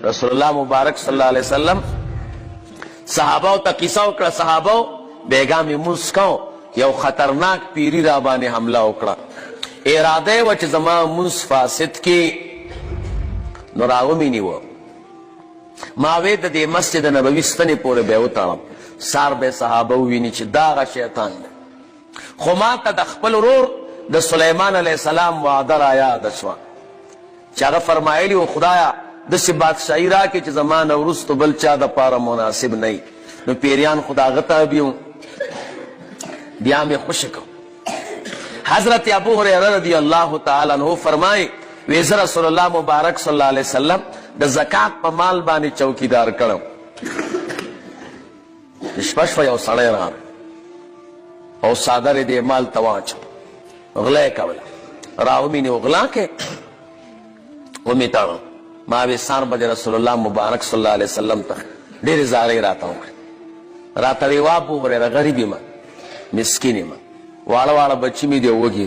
रसूलुल्लाह मुबारक सल्लल्लाहु अलैहि वसल्लम सहाबाओ ता किस्सा वकड़ा। सहाबाओ बेगा में मुस्काओ यो खतरनाक पीरी रा बाने हमला वकड़ा। इरादे वच जमा मुस फासिद की नराव मिनी वो मावेद दे मस्जिद नबवी स्तने पूरे बेवताम सार बे सहाबाओ विनी च दागा शैतान खुमा ता दखपल रोर द सुलेमान अलैहिस्सलाम वादर आया दसवा चागा फरमाइली वो खुदाया दस बादशाही रा के जमान उरुस तो बल चा द पारा मुनासिब नहीं न पेरियान खुदा गता भी हूं ब्याह में खुश को। हजरत अबू हुरैरा रज़ी अल्लाह तआला अन्हु फरमाए वेज़ रसूलुल्लाह मुबारक सल्लल्लाहु अलैहि वसल्लम द ज़कात प माल बानी चौकीदार करो निष्पक्ष यो सड़े रा और सादर दे माल तवाच गले कवला रावमी ने उगला के उमिता मावे सार बजे रसूलुल्लाह मुबारक सल्लल्लाहु अलैहि वसल्लम तक ढेर जारे राता हूं राता रे वाबू रे गरीबी में मिस्किनी में वाला वाला बच्ची में दे वगी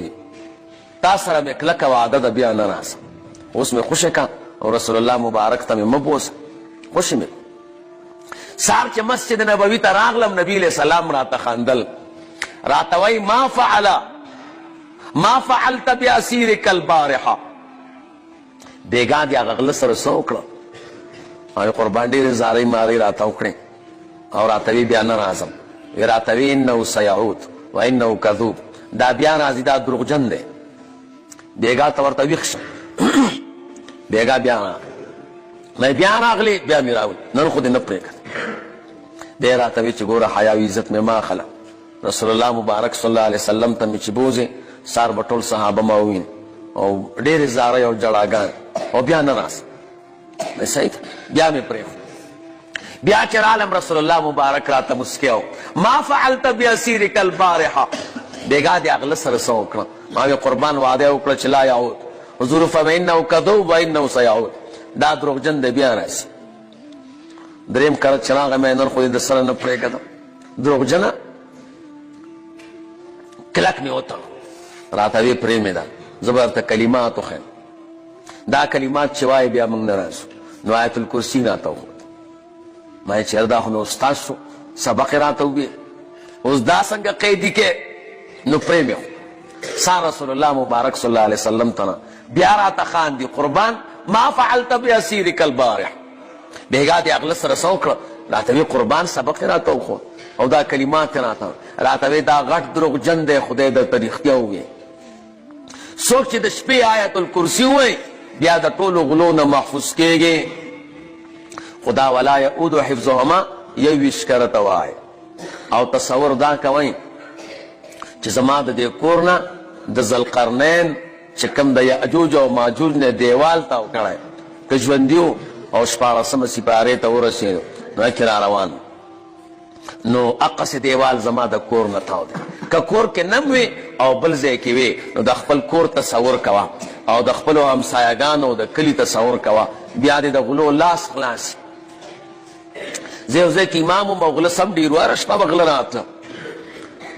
तासरा में क्लक वादा द बयान नास उसमें खुश का और रसूलुल्लाह मुबारक तमे मबोस खुश में सार के मस्जिद नबवी तरागलम नबी अलैहि सलाम राता खांदल राता वही मा फअलत बिअसीरिक अलबारिहा बेगा दिया गगल सर सोकड़ा और कुर्बान ढेर जारी मारी राता उकड़े और रातवी बयान राजम ये रातवी इन्नहु सयाऊद व इन्नहु कज़ूब दा बयान आजिदा दुरुगजन दे बेगा तवर तविक्ष बेगा बयान मैं बयान अगली बयान मिराउल नन खुद न प्रेक दे रातवी चगोरा हया इज्जत में मा खला रसूलुल्लाह मुबारक सल्लल्लाहु अलैहि वसल्लम तम चिबोजे सार बटोल सहाबा माविन और ढेर जारे और जड़ागान और ब्याह नाराज मैं सही था ब्याह में प्रेम ब्याह के आलम रसूलुल्लाह मुबारक राता मुस्कियो मा फअलत बिअसीरिक अलबारिहा बेगा दे अगल सर सोकड़ा मावे कुर्बान वादे उकड़ चला याऊद हुजूर फइन्नहु कज़ूब व इन्नहु सयाऊद दा द्रोगजन दे ब्याह रास द्रेम कर चला मैं नर खुद दसर न प्रेगा द्रोगजन क्लक में होता राता वे प्रेम दा जबरत कलिमात खैर दा कलिमात चिवाए बिया मंग नाराज नो आयतुल कुर्सी नाता हूं मैं चेरदा हूं उस्ताद सो सबक राता हुए उस दा संग कैदी के नो प्रेम हो सा रसूलुल्लाह मुबारक सल्लल्लाहु अलैहि वसल्लम तना बिया राता खान दी कुर्बान मा फअलत बिअसीरिक अलबारिह बेगा दे अगल सर सौक राता वे कुर्बान सबक राता हूं और दा कलिमात राता राता वे दा गट द्रोग जन दे खुदे द तरीखया हुए सोच द शपे आयतुल कुर्सी हुए या द टोलो गुलो न महफूज केगे खुदा वला यऊद हिफ्ज़ुहुमा ये विश करत वाए और तसव्वुर दा कवई च जमाद दे कोरना द ज़ुल्क़रनैन चकम द यअजूज और माजूज ने देवाल ता उकड़े कजवंदियो और शपारा सम सिपारे ता वरसे न किरा रवान नो अक़स देवाल जमा द कोर न था का कोर के नमवे और बलजे के वे नो द खपल कोर तसव्वुर कवा और द खपल हमसायागान और द कली तसव्वुर कवा बिया दे द गुलो लास खलास जे की इमाम मगल सब डीरवा रशपा बगल रात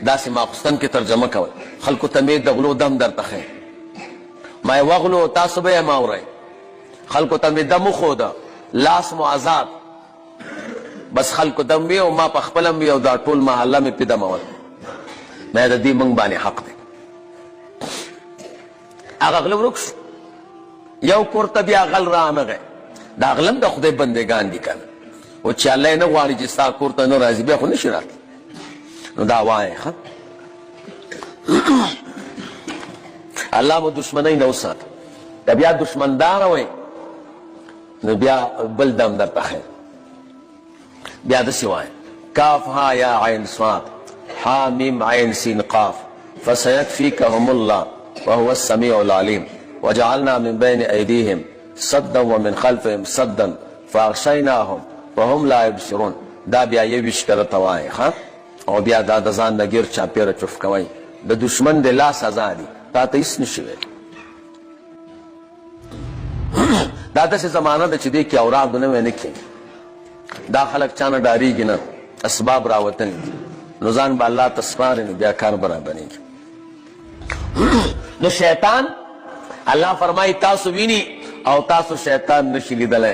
दास माखस्तन के तर्जमा कवल खल्को तमे द गुलो दम दर तखे मैं वगलो तासबे मावरे खल्को तमे दम खोदा लास मुआजाब बस खल्को दम भी और मा पखपलम भी और दा टोल महल्ला में पिदा मवल मैं दी मंग बाने हक दे अगलम रुक्स यौ कोरता भी अगल राम गए दागलम द खुदे बंदेगान दी कर वो चाले न वारी जिस्ता कोरता न राजी बे खुने शिरात न दावाए हां अल्लाह वो दुश्मन ही नौसात तबिया दुश्मनदार होए न बिया बलदम दर तखे बिया द सिवाए काफ हा या आइन स्वाद हामिम आइन सीन काफ फसयकफीकहुमुल्लाह वहुवस समीउल अलीम वजअलना मिन बैन ऐदीहिम सद्दन व मिन खल्फिहिम सद्दन फअग़शयनाहुम वहुम ला यबसरून दा बिया ये विश करत वाए हां और बिया दा दजान नगिर चापेर चुफ कवई द दुश्मन दे ला सजा दी ता त इस नशिवे दादा से जमाना द चदे की औराद ने मैंने की दा खलक चाना डारी गिना असबाब रावतन नुजान बाल्ला तस्मार ने ब्याकार बराबर नहीं नो शैतान अल्लाह फरमाई तासु विनी और तासु शैतान नशीली दले